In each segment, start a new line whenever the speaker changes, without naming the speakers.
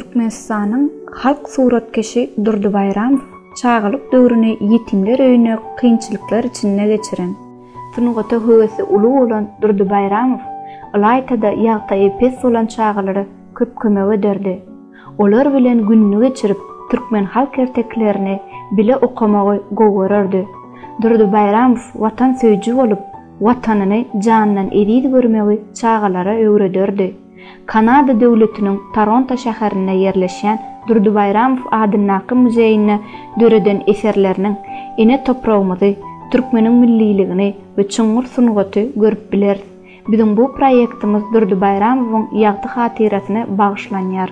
Türkmenistanyň halk suratkeşi Durdy Bayramov çağalyk döwrüni ýetimler öýüne kynçylyklar içinde geçiren. Tunuňa höwesi uly bolan Durdy Bayramov Ilaytada ýagta epes bolan çağalary köp kömek ederdi. Olar bilen günni geçirip türkmen halk erteklerini bile okamagy gowurardy. Durdy Bayramov watan söýüji bolup, watanyny janyndan eridi görmegi çağalara öwrederdi. Kanada döwletiniň Toronto şäherinde ýerleşen Durdy Bayramov adynaky muzeýine döreden eserleriniň ene topragymyzy, türkmeniň milliligini we çuňur sunugaty görüp biler. Bizim bu proyektimiz Durdy Bayramowyň ýagty hatirasyna bagyşlanýar.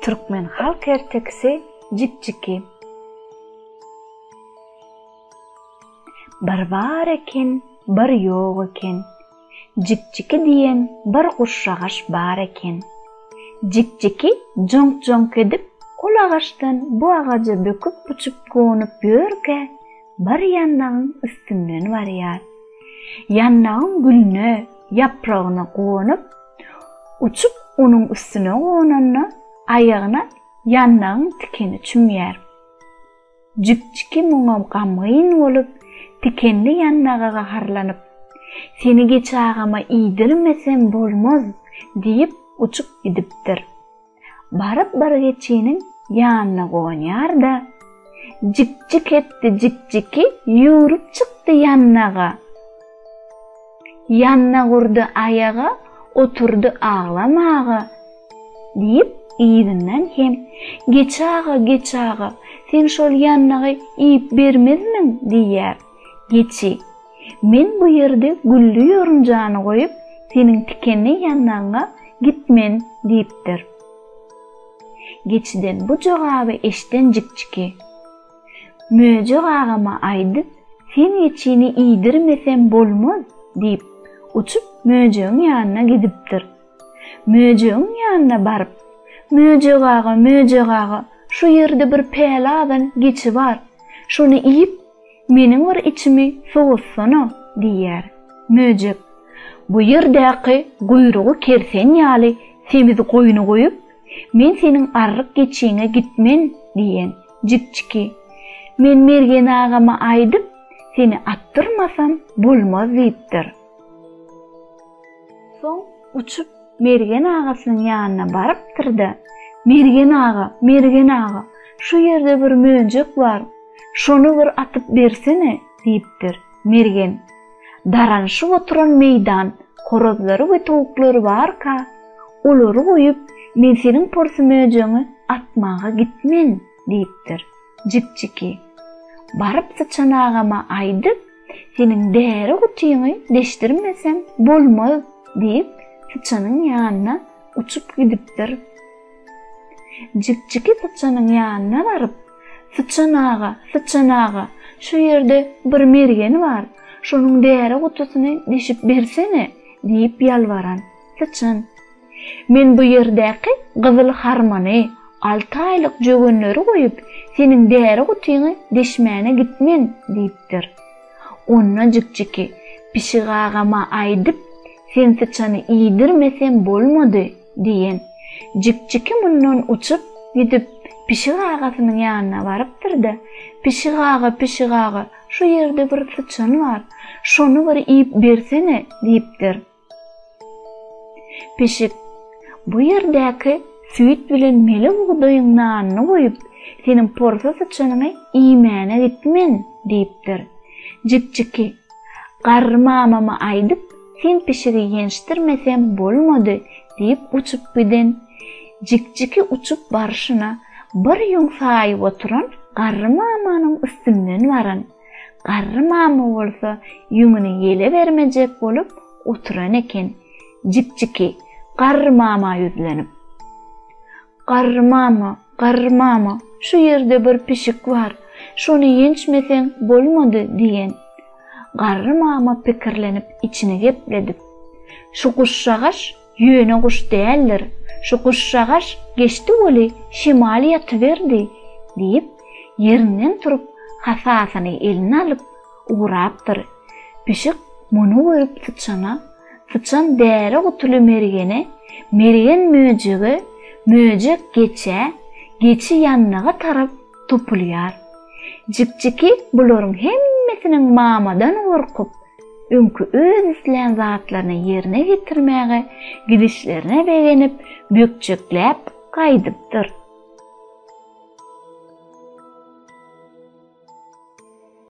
Türkmen halk ertekisi Jikjiki. Bir bar eken, bir ýok eken. Jikjiki diýen bir guşşagaş bar eken. Jikjiki joňk-joňk edip, ol agaçdan bu agaja böküp uçup gonyp ýörke, bir ýannagyň üstünden barýar. Ýannagyň gülüne, ýapragyna gonyp, uçup onuň üstüne gonanna aýagyna ýannagyň tikeni çümýär. Jikjiki muňa gamgyn bolup, tikenli ýannaga harlanyp, "Seni geç agama iýdirmesem bolmaz" diýip uçup gidipdir. Barıp bir geçiniň ýanyna gonýar da, "Jikjik etdi jikjiki, ýurup çykdy ýannaga. Ýanna gurdy aýaga, oturdy aglamaga" diýip ýerinden hem "Geç aga, sen şol ýannagy iýip bermezmiň" diýär. "Geçi, men bu ýerde güllü ýorunjany goýup, seniň tikenli ýannaňa gitmen" diýipdir. Geçiden bu jogaby eşden Jikjiki, "Möjek agama aýdyp, sen geçini iýdirmesem bolmaz" diýip uçup möjegiň ýanyna gidipdir. Möjegiň ýanyna baryp, "Möjek aga, şu ýerde bir päli adam geçi bar. Şonu iýip, meniň bir içimi soğutsana" diýär. Möjek, "Bu ýerdäki guyrugy kersen ýaly semiz goýuny goýup, men seniň arryk geçiňe gitmen" diýen. Jikjiki, "Men mergen agama aýdyp, seni attyrmasam bolmaz" diýipdir. Soň uçup mergen agasynyň ýanyna barypdyr da, "Mergen aga, şu ýerde bir möjek bar. Şonu bir atyp bersene" diýipdir. Mergen, "Daranşyp oturan meýdan, horozlary we tovuklary barka, olary goýup, men seniň porsu möjegiňi atmaga gitmen" diýipdir. Jikjiki, "Baryp sıçan agama aýdyp, seniň däri gutyňy deşdirmesem bolmaz" diýip sıçanyň ýanyna uçup gidipdir. Jikjiki sıçanyň ýanyna baryp, "Sıçan aga, şu ýerde bir mergen bar. Şonuň däri gutysyny deşip bersene" diýip ýalwaran. Sıçan, "Men bu ýerdäki gyzyl harmany, 6 aýlyk jögenleri goýup, seniň däri gutyňy deşmäne gitmen" diýipdir. Onna Jikjiki, "Pişik agama aýdyp, sen sıçany iýdirmesem bolmady" diýen. Jikjiki mundan uçup gidip Pişik agasynyň ýanyna barypdyr da, Pişik aga, şu ýerde bir sıçan bar. Şonu bir iýip bersene" diýipdir. Pişik, "Bu ýerdäki süýt bilen meli buğdaýyň nanyny goýup, seniň porsa sıçanyňy iýmäne gitmen" diýipdir. Jikjiki, "Garry mamama aýdyp, sen pişigi ýenişdirmesem bolmady" diýip uçup giden. Jikjiki uçup barşyna bir ýuňsaýyp oturan garry mamanyň üstünden baran. Garry mama bolsa ýüňüni ýele bermejek bolup oturan eken. Jikjiki garry mama ýüzlenip, "Garry mama, şu ýerde bir pişik bar. Şonu ýenişmeseň bolmady" diýen. Garry mama pikirlenip içine gepledip, "Şu guşşagaş ýöne guş däldir. Şu guşşagaş geçdi boli şimal ýatyberdi" diýip ýerinden turup hasasyny eline alyp ugrapdyr. Pişik muny görüp sıçana, Sıçan däre gutuly mergeni, mergen möjegi, möjek geçi yannaga tarap topulýar. Jikjiki bularyň hemmesiniň mamadan gorkup, öňkü öz isleýän zatlaryny ýerine getirmäge gidişlerine begenip, bökjekläp gaýdypdyr.